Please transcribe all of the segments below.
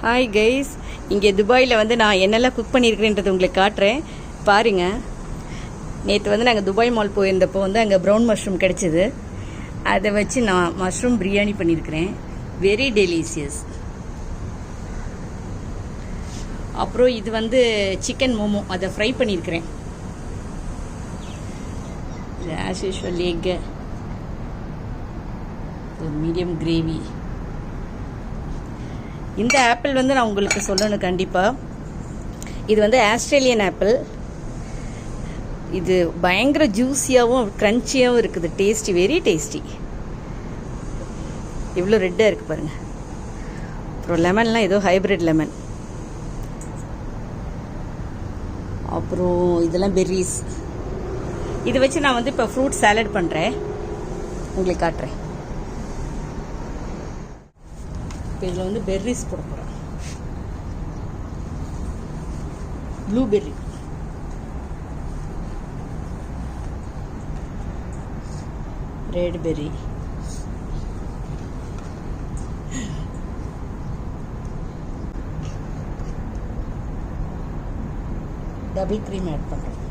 Hi guys, இங்கே துபாயில் வந்து நான் என்னெல்லாம் குக் பண்ணியிருக்கிறேன்றது உங்களுக்கு காட்டுறேன் பாருங்கள். நேற்று வந்து நாங்கள் துபாய் மால் போயிருந்தப்போ வந்து அங்கே ப்ரௌன் மஷ்ரூம் கிடச்சிது. அதை வச்சு நான் மஷ்ரூம் பிரியாணி பண்ணியிருக்கிறேன். Very delicious. அப்புறம் இது வந்து சிக்கன் மோமோ, அதை ஃப்ரை பண்ணியிருக்கிறேன். இது as usual egg, medium gravy. இந்த ஆப்பிள் வந்து நான் உங்களுக்கு சொல்லணும் கண்டிப்பாக. இது வந்து ஆஸ்திரேலியன் ஆப்பிள். இது பயங்கர ஜூஸியாகவும் க்ரன்ச்சியாகவும் இருக்குது. Tasty, very tasty. இவ்வளோ ரெட்டாக இருக்குது பாருங்கள். அப்புறம் லெமன்லாம் ஏதோ ஹைப்ரிட் லெமன். அப்புறம் இதெல்லாம் பெர்ரிஸ். இதை வச்சு நான் வந்து இப்போ ஃப்ரூட் சாலட் பண்ணுறேன், உங்களுக்கு காட்டுறேன். இப்போ இதில் வந்து பெர்ரிஸ் போட போகிறேன். Blueberry, red berry, double cream add பண்ணுறேன்.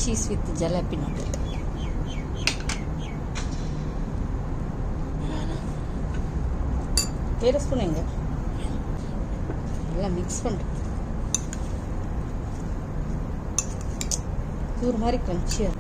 Cheese with jalapeno. வேறு ஸ்பூன் எங்க எல்லாம் மிக்ஸ் பண்ணுறேன். இது ஒரு மாதிரி கிரன்ச்சியாக.